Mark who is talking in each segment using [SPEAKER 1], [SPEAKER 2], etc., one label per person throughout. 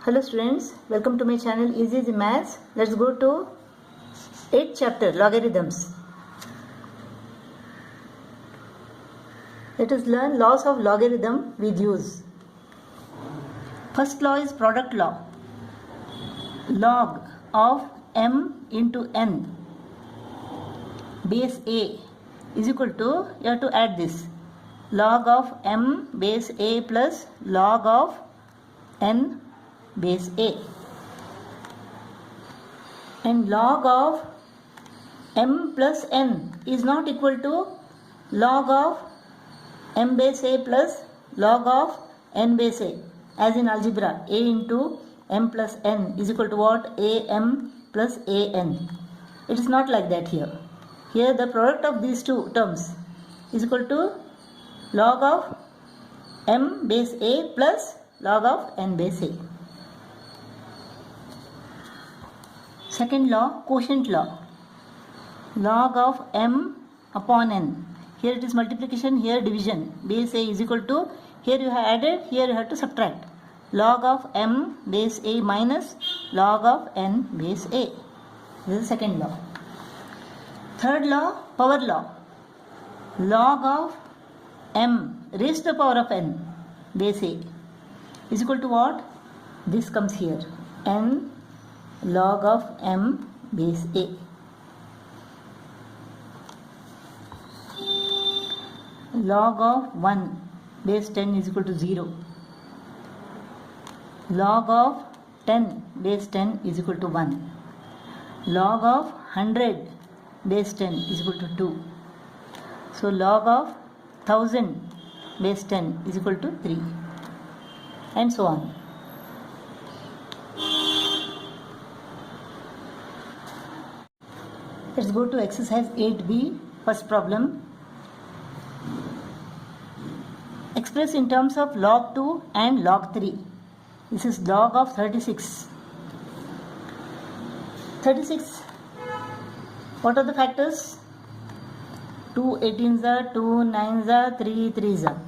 [SPEAKER 1] Hello students, welcome to my channel Easy Maths. Let's go to 8th chapter, logarithms. Let us learn laws of logarithm with use. First law is product law. Log of m into n base a is equal to, you have to add this, log of m base a plus log of n base a, and log of m plus n is not equal to log of m base a plus log of n base a, as in algebra. A into m plus n is equal to what? am plus an. It is not like that here. Here the product of these two terms is equal to log of m base a plus log of n base a. Second law, quotient law. Log of m upon n. Here it is multiplication, here division. Base a is equal to, here you have added, here you have to subtract. Log of m base a minus log of n base a. This is the second law. Third law, power law. Log of m raised to the power of n base a is equal to what? This comes here. N log of m base a. Log of 1 base 10 is equal to 0. Log of 10 base 10 is equal to 1. Log of 100 base 10 is equal to 2. So log of 1000 base 10 is equal to 3, and so on. Let's go to exercise 8b, first problem. Express in terms of log 2 and log 3. This is log of 36. 36. What are the factors? 2 18s are, 2 9s are, 3 3s are.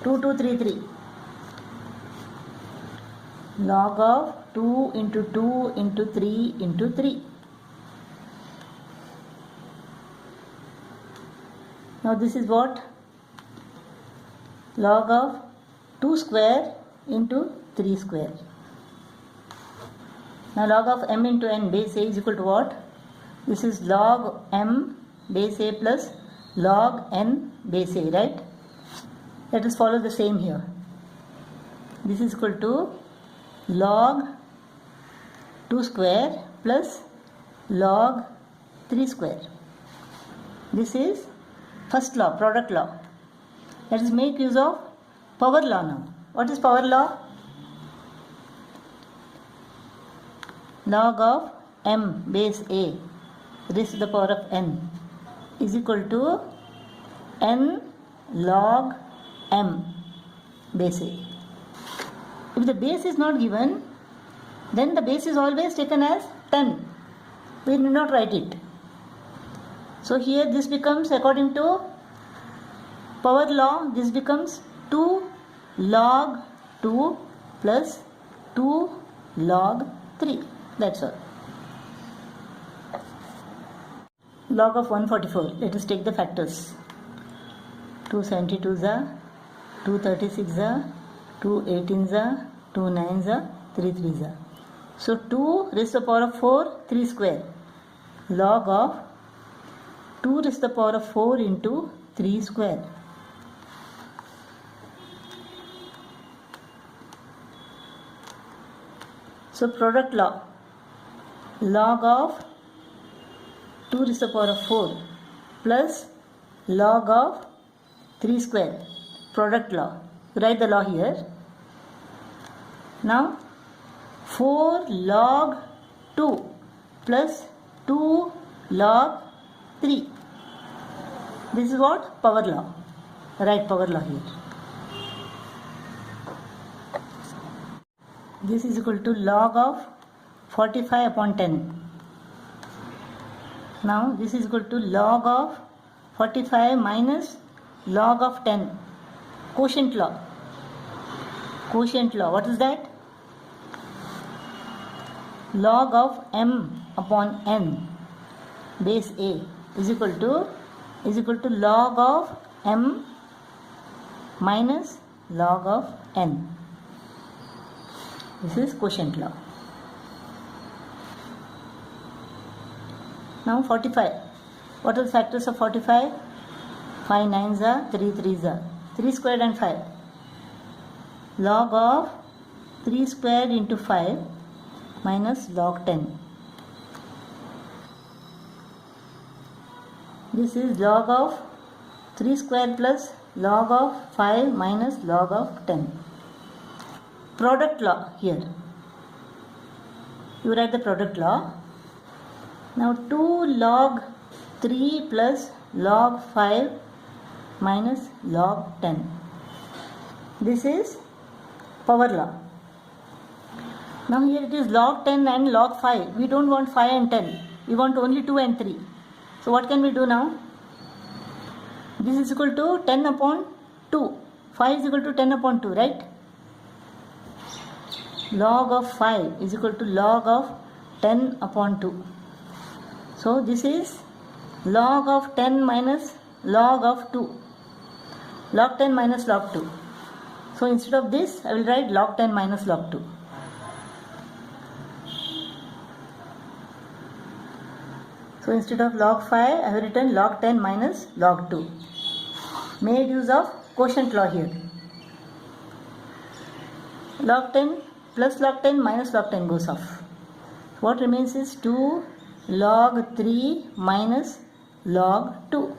[SPEAKER 1] 2 2 3 3. Log of 2 into 2 into 3 into 3. Now this is what? Log of 2 square into 3 square. Now log of m into n base a is equal to what? This is log m base a plus log n base a, right? Let us follow the same here. This is equal to log 2 square plus log 3 square. This is first law, product law. Let us make use of power law now. What is power law? Log of m base a raised to the power of n is equal to n log m base a. If the base is not given, then the base is always taken as 10. We need not write it. So here this becomes, according to power law, this becomes 2 log 2 plus 2 log 3. That's all. Log of 144. Let us take the factors. 272s are, 236s are, 2 18s are, 2 9s are, 3 3s are. So 2 raised to the power of 4, 3 square. Log of 2 raised to the power of 4 into 3 square. So product law. Log of 2 raised to the power of 4 plus log of 3 square. Product law. Write the law here. Now 4 log 2 plus 2 log 3. This is what? Power law. Write power law here. This is equal to log of 45 upon 10. Now this is equal to log of 45 minus log of 10. Quotient law. Quotient law. What is that? log of m upon n base a is equal to log of m minus log of n. This is quotient law. Now 45. What are the factors of 45? 5 9s are, 3 3s are. 3 squared and 5. Log of 3 squared into 5 minus log 10. This is log of 3 squared plus log of 5 minus log of 10. Product law here. You write the product law. Now 2 log 3 plus log 5 minus log 10. This is power law. Now here it is log 10 and log 5. We don't want 5 and 10. We want only 2 and 3. So what can we do now? This is equal to 10 upon 2. 5 is equal to 10 upon 2, right? Log of 5 is equal to log of 10 upon 2. So this is log of 10 minus log of 2. Log 10 minus log 2. So instead of this, I will write log 10 minus log 2. So instead of log 5, I have written log 10 minus log 2. Made use of quotient law here. Log 10 plus log 10 minus log 10 goes off. What remains is 2 log 3 minus log 2.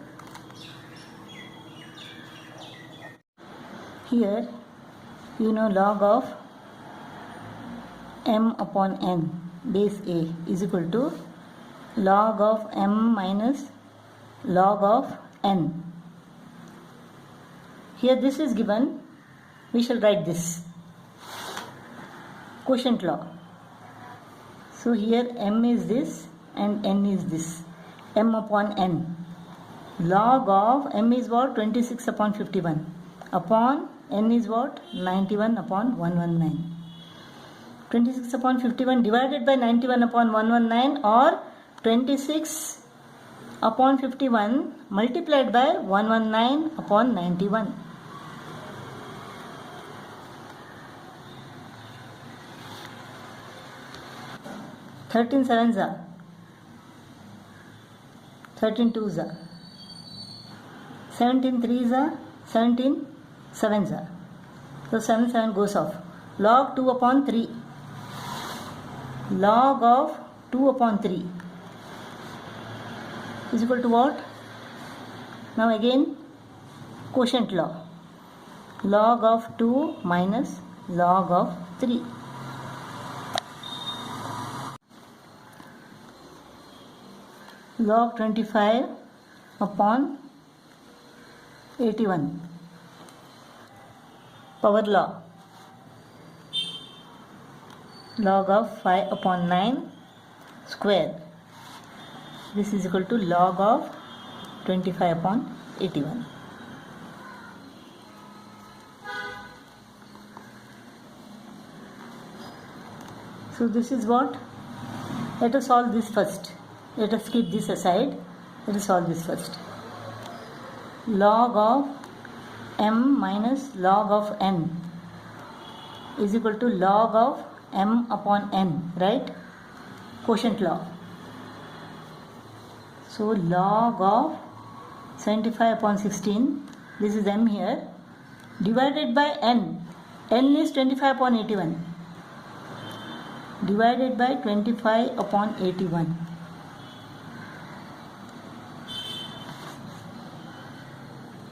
[SPEAKER 1] Here, you know log of m upon n base a is equal to log of m minus log of n. Here this is given, we shall write this. Quotient law. So here m is this and n is this. M upon n. Log of m is what? 26 upon 51. Upon n is what? 91 upon 119. 26 upon 51 divided by 91 upon 119 or 26 upon 51 multiplied by 119 upon 91. Thirteen sevens are, 13 twos are, 17 threes are, 17 sevens are. So 7 7 goes off. Log 2 upon 3. Log of 2 upon 3 is equal to what? Now again quotient law. Log of 2 minus log of 3. Log 25 upon 81. Power law. Log of 5 upon 9 square. This is equal to log of 25 upon 81. So this is what? Let us solve this first. Let us keep this aside. Let us solve this first. Log of m minus log of n is equal to log of m upon n, right? Quotient law. So log of 75 upon 16, this is m here, divided by n. N is 25 upon 81. Divided by 25 upon 81.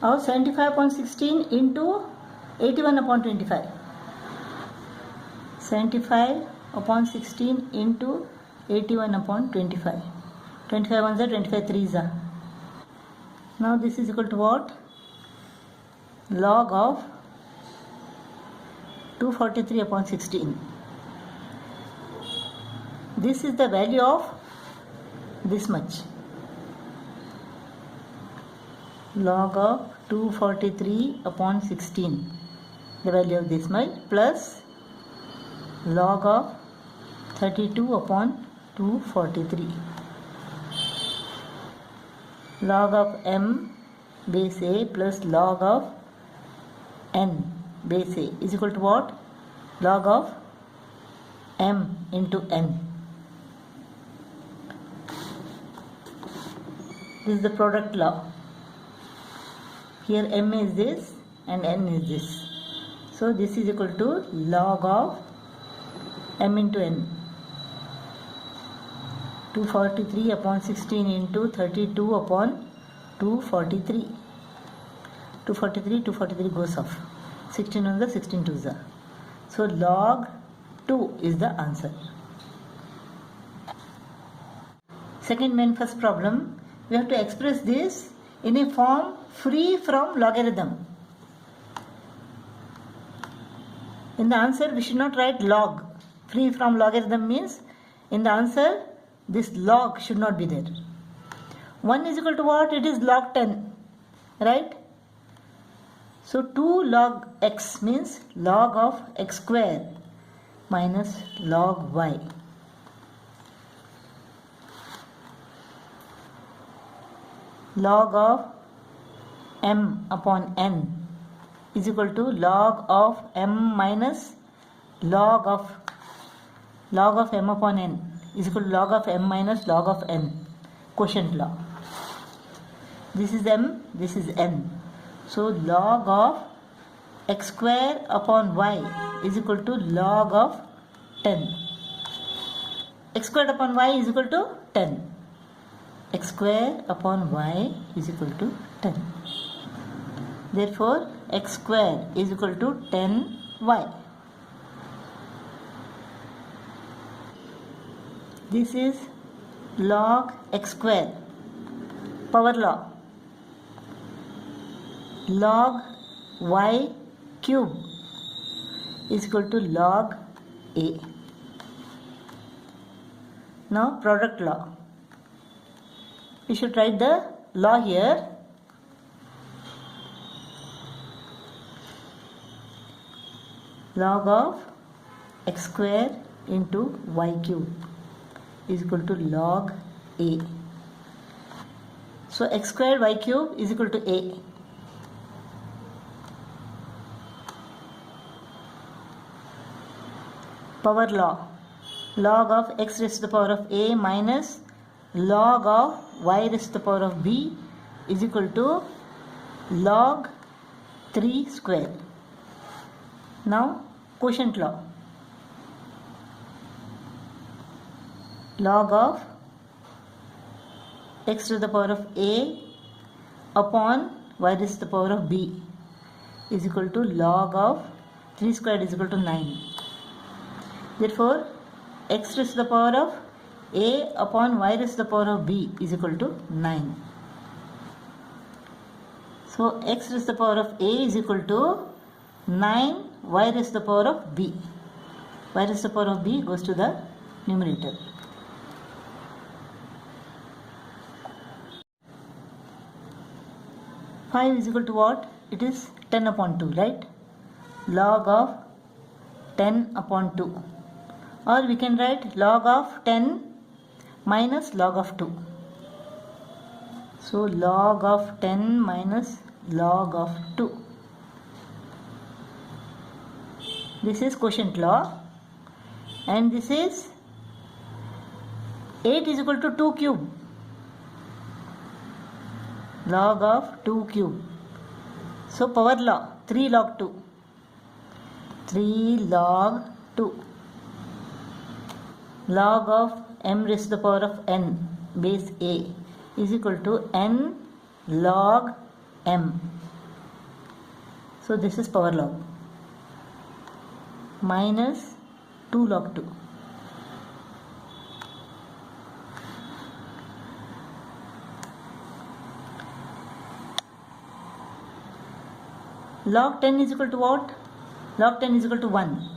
[SPEAKER 1] Or 75 upon 16 into 81 upon 25. 75 upon 16 into 81 upon 25. 25 ones are, 25 threes are. Now this is equal to what? Log of 243 upon 16. This is the value of this much. Log of 243 upon 16. The value of this much plus log of 32 upon 243. Log of m base a plus log of n base a is equal to what? Log of m into n. This is the product law. Here m is this and n is this. So this is equal to log of m into n. 243 upon 16 into 32 upon 243. 243 goes off. 16 on the 16 to the. So log 2 is the answer. Second main first problem, we have to express this in a form free from logarithm. In the answer we should not write log. Free from logarithm means in the answer this log should not be there. 1 is equal to what? It is log 10, right? So 2 log x means log of x square minus log y. Log of m upon n is equal to log of m minus log of m upon n is equal to log of m minus log of n. Quotient law. This is m, this is n. So log of x square upon y is equal to log of 10. X squared upon y is equal to 10. X square upon y is equal to 10. Therefore, x square is equal to 10y. This is log x square, power law. Log y cube is equal to log a. Now product law. We should write the law here. Log of x square into y cube is equal to log a. So x squared y cube is equal to a. Power law. Log of x raised to the power of a minus log of y raised to the power of b is equal to log 3 square. Now quotient law. Log of x to the power of a upon y raised to the power of b is equal to log of 3 squared is equal to 9. Therefore, x raised to the power of a upon y raised to the power of b is equal to 9. So, x raised to the power of a is equal to 9 y raised to the power of b. Y raised to the power of b goes to the numerator. Five is equal to what? It is 10 upon 2, right? Log of 10 upon 2. Or we can write log of 10 minus log of 2. So log of 10 minus log of 2. This is quotient law. And this is 8 is equal to 2 cube. Log of 2 cube. So power law. 3 log 2. 3 log 2. Log of m raised to the power of n base a is equal to n log m. So this is power log. Minus 2 log 2. Log 10 is equal to what? Log 10 is equal to 1.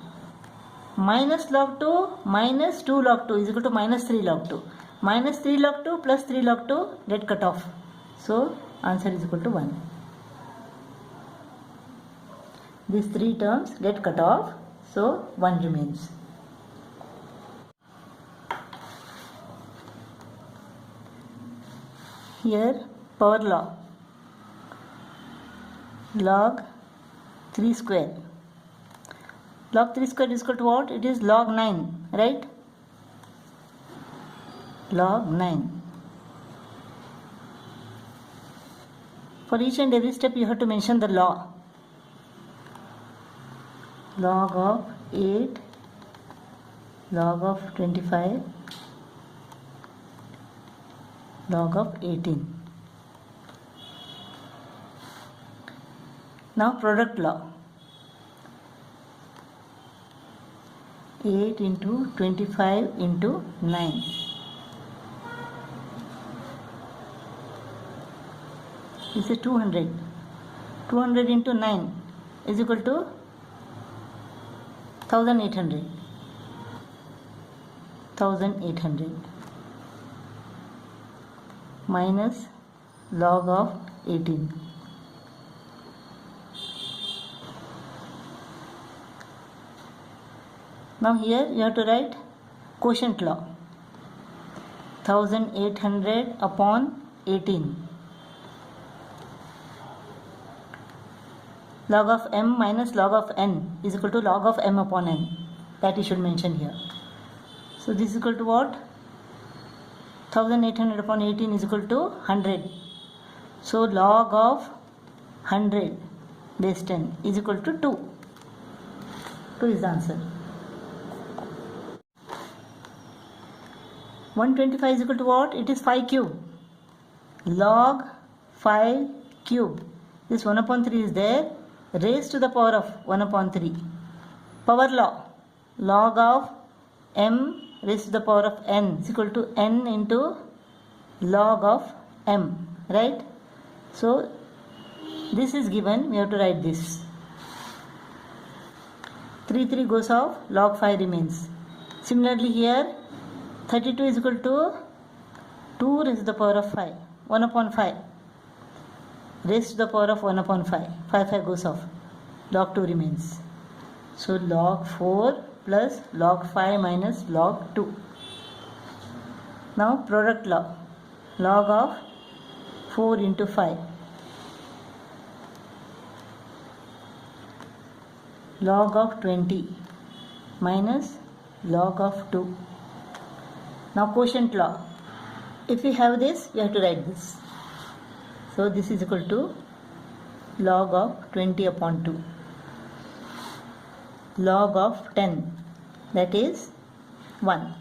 [SPEAKER 1] Minus log 2 minus 2 log 2 is equal to minus 3 log 2. Minus 3 log 2 plus 3 log 2 get cut off. So answer is equal to 1. These three terms get cut off. So 1 remains. Here power law, log 3 square. Log 3 square is equal to what? It is log 9, right? Log 9. For each and every step you have to mention the law. Log of 8, log of 25, log of 18. Now product law. 8 into 25 into 9. This is 200. 200 into 9 is equal to 1800. 1800 minus log of 18. Now here you have to write quotient law. 1800 upon 18. Log of m minus log of n is equal to log of m upon n. That you should mention here. So this is equal to what? 1800 upon 18 is equal to 100. So log of 100 base 10 is equal to 2. 2 is the answer. 125 is equal to what? It is 5 cube. Log 5 cube. This 1 upon 3 is there. Raised to the power of 1 upon 3. Power law. Log of m raised to the power of n is equal to n into log of m. Right? So this is given. We have to write this. 3 goes off. Log 5 remains. Similarly here 32 is equal to 2 raised to the power of 5. 1 upon 5. Raised to the power of 1 upon 5. 5 goes off. Log 2 remains. So log 4 plus log 5 minus log 2. Now product law. Log of 4 into 5. Log of 20 minus log of 2. Now quotient law. If you have this, you have to write this. So this is equal to log of 20 upon 2. Log of 10, that is 1.